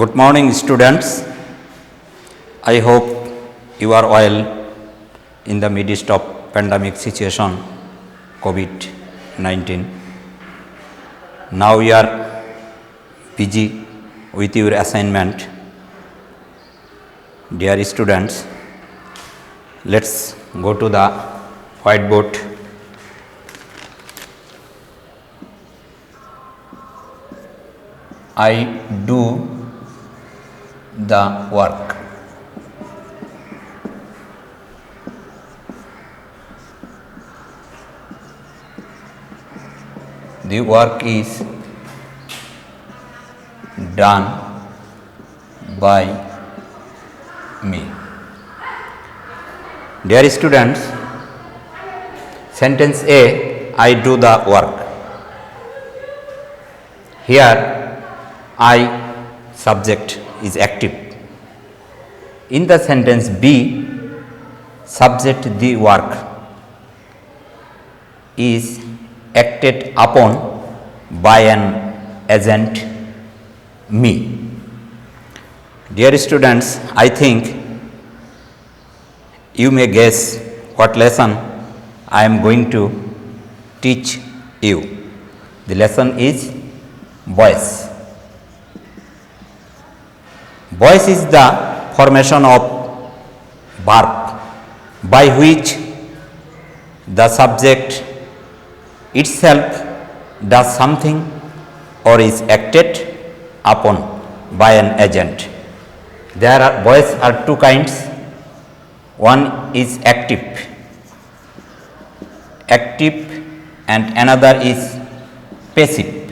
Good morning, students. I hope you are well in the midst of pandemic situation, COVID-19. Now you are busy with your assignment. Dear students, let's go to the whiteboard. I do the work. The work is done by me. Dear students, sentence A, I do the work. Here I subject is active. In the sentence B, subject the work is acted upon by an agent me. Dear students, I think you may guess what lesson I am going to teach you. The lesson is voice. Voice is the formation of verb by which the subject itself does something or is acted upon by an agent. Voice are two kinds. One is active and another is passive.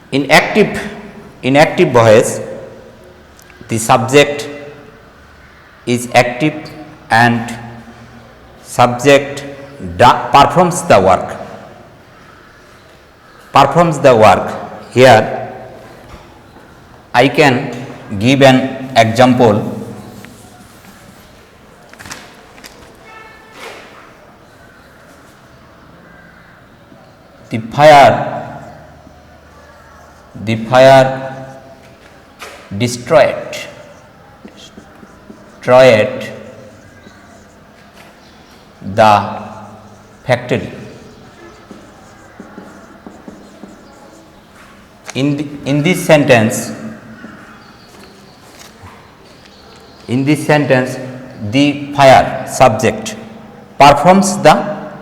In active voice, the subject is active and subject performs the work. Here I can give an example. The fire destroyed the factory. In this sentence, the fire subject performs the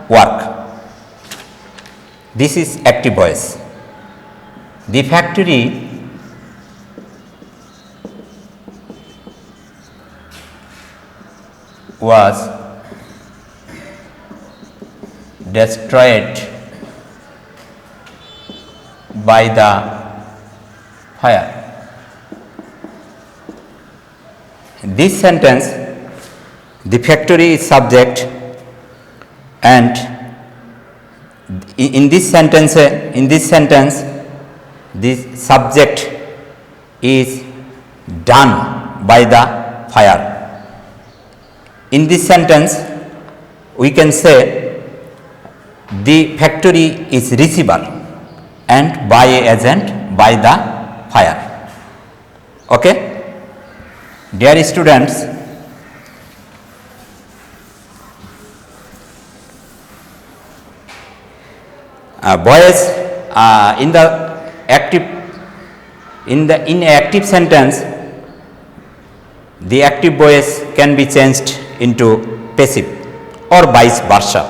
work. This is active voice. The factory was destroyed by the fire. In this sentence, the factory is subject, and in this sentence, this subject is done by the fire. In this sentence, we can say the factory is receiver and by a agent by the fire. Okay? Dear students, voice in active sentence, the active voice can be changed into passive or vice versa.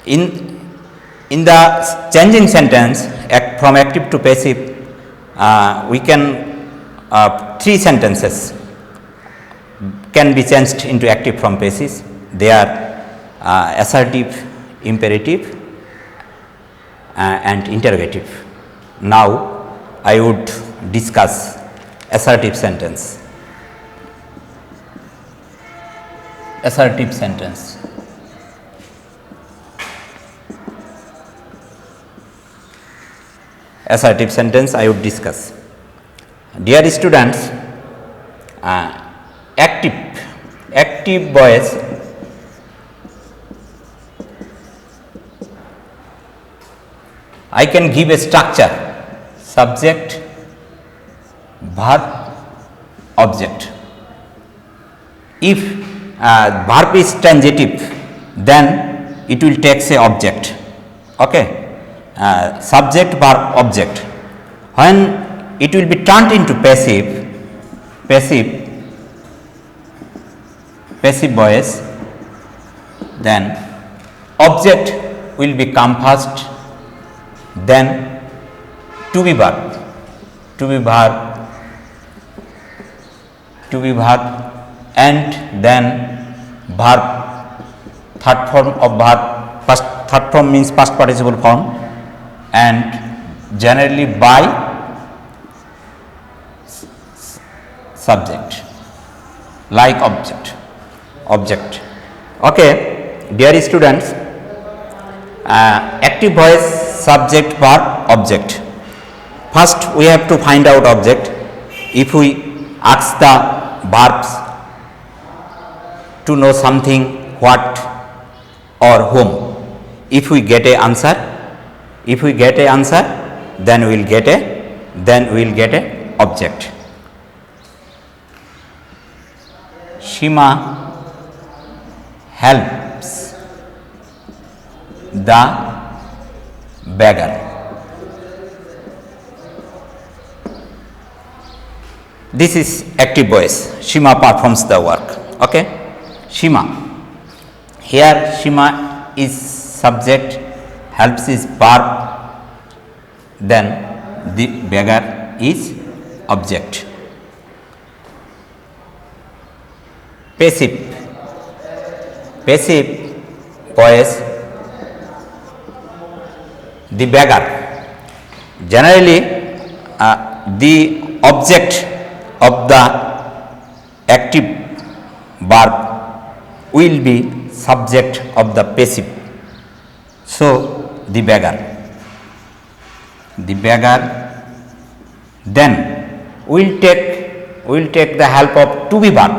In the changing sentence from active to passive, we can three sentences can be changed into active from passive. They are assertive, imperative, and interrogative. Now I would discuss assertive sentence. Assertive sentence. Assertive sentence I would discuss. Dear students, active voice I can give a structure subject, verb, object. If verb is transitive, then it will take say object. Okay, subject, verb, object. When it will be turned into passive voice, then object will become first, then to be verb, and then verb, third form of verb, third form means past participle form, and generally by subject, like object. Okay, dear students, active voice, subject, verb, object. First we have to find out object. If we ask the verbs to know something, what or whom, if we get a answer, then we will get a object. Shima helps the beggar. This is active voice. Shima performs the work. Okay, Shima. Here Shima is subject, helps is verb, then the beggar is object. Passive voice, the beggar. Generally the object of the active verb will be subject of the passive. So the beggar, then will take the help of to be verb.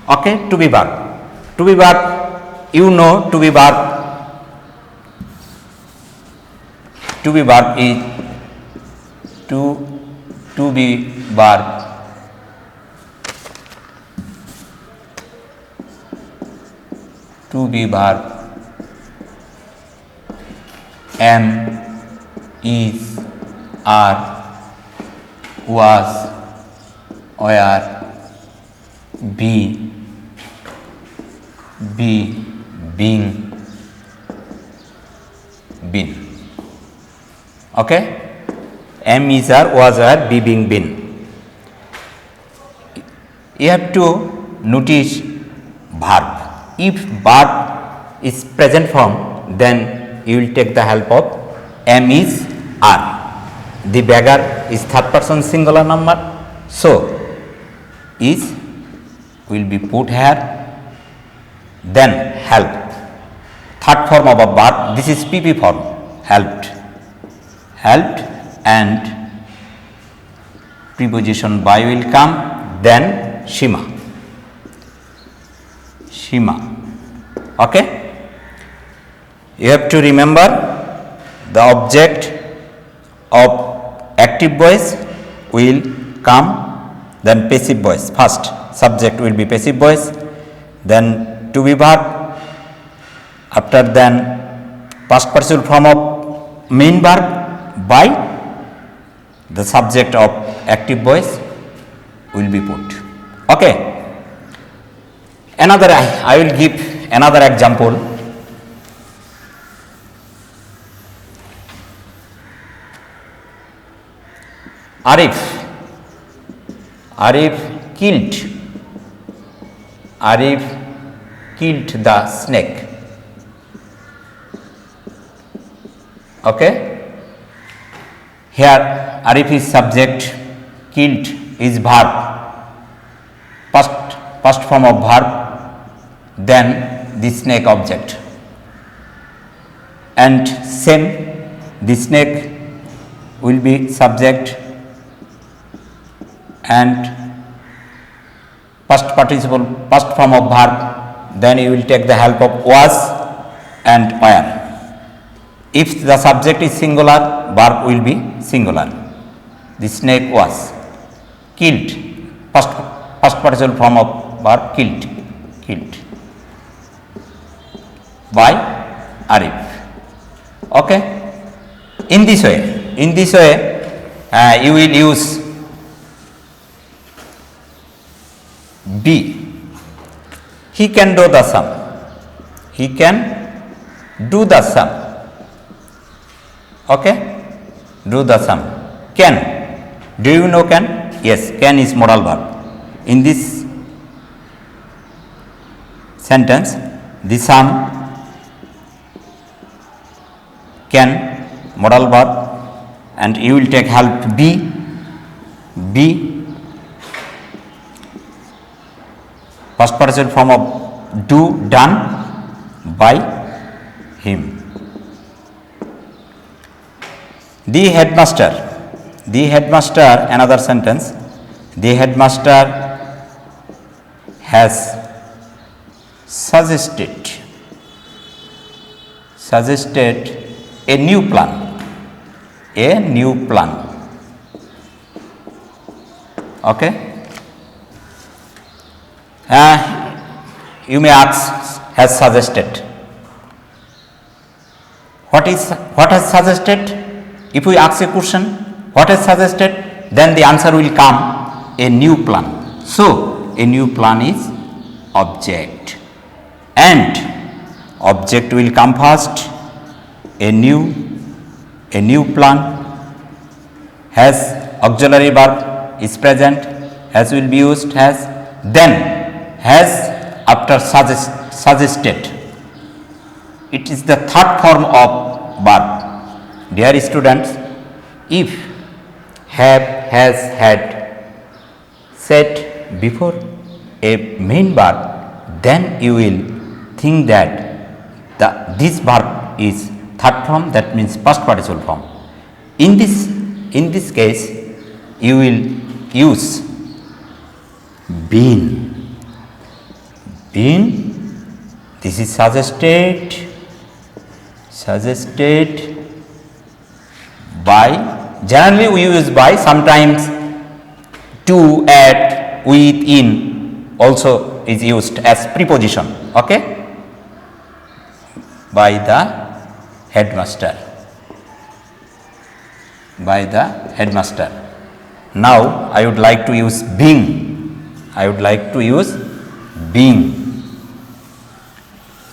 Okay, to be verb, you know, to be verb is to be verb. To be verb, am, is, are, was, were, be, being, been. Okay, am, is, are, was, were, be, being, been. You have to notice verb. If verb is present form, then you will take the help of am, is, are. The beggar is third person singular number, so is will be put here. Then help, third form of a verb. This is PP form, helped, and preposition by will come. Then Shima. Okay, you have to remember the object of active voice will come, then passive voice. First subject will be passive voice, then to be verb, after then past participle form of main verb by the subject of active voice will be put. Okay. Another, I will give another example. Arif killed the snake. Okay, here Arif is subject, killed is verb, first form of verb, then the snake object, and same, the snake will be subject and first participle, first form of verb, then you will take the help of was and were. If the subject is singular, verb will be singular. The snake was killed. Past participle form of verb killed. Killed by Arif. Okay. In this way, you will use B. He can do the sum. He can do the sum. Okay. Do the sum. Can. Do you know can? Yes. Can is modal verb. In this sentence, the sum can modal verb, and you will take help B. Past participle form of do, done by him. The headmaster, another sentence. The headmaster has suggested a new plan. Okay. You may ask, has suggested. What has suggested? If we ask a question, what has suggested, then the answer will come, a new plan. So, a new plan is object, and object will come first. A new plan. Has auxiliary verb is present, has will be used, has. Then has after suggested. It is the third form of verb. Dear students, if have, has, had said before a main verb, then you will think that this verb is third form, that means past participle form. In this case, you will use been. This is suggested by. Generally we use by, sometimes to, at, with, in also is used as preposition. Okay. By the headmaster. Now I would like to use being.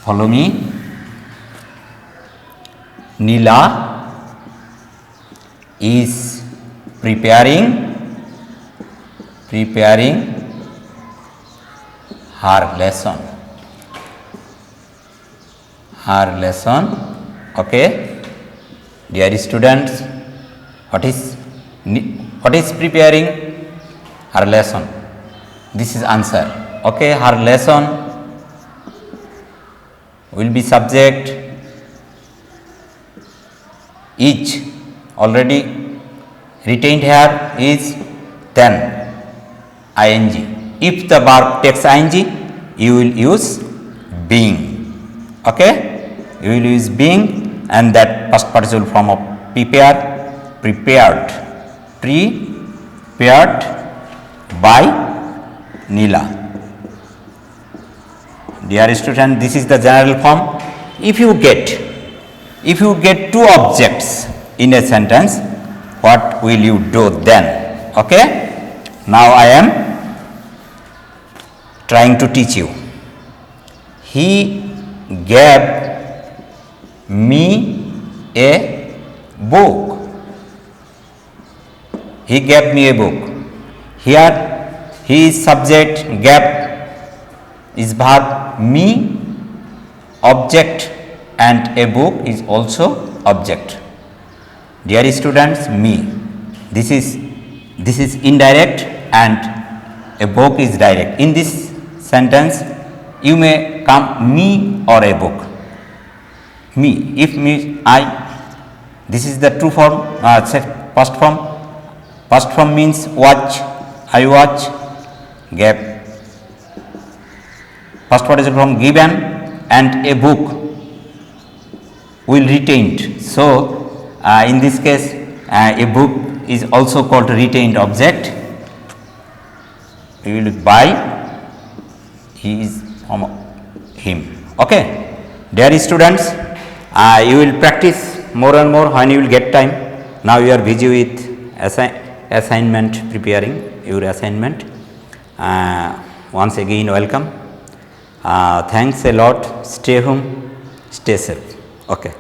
Follow me. Neela is preparing her lesson. Okay. Dear students, what is preparing? Her lesson. This is answer. Okay. Her lesson will be subject. Is already retained here, is, then ing. If the verb takes ing, you will use being. Okay. You will use being, and that past participle form of prepared by Neela. Dear student, this is the general form. If you get two objects in a sentence, what will you do then? Okay. Now I am trying to teach you. He gave me a book. Here he is subject, gave is verb, me object, and a book is also object. Dear students, me. This is indirect and a book is direct. In this sentence, you may come me or a book. Me. If me, I. This is the true form, past form. Past form means watch, I watch, gave. Past participle form given, and a book will retained. So, in this case, a book is also called retained object. We will buy, he is from him. Okay, dear students, you will practice more and more when you will get time. Now you are busy with assignment, preparing your assignment. Once again, welcome. Thanks a lot. Stay home, stay safe. Okay.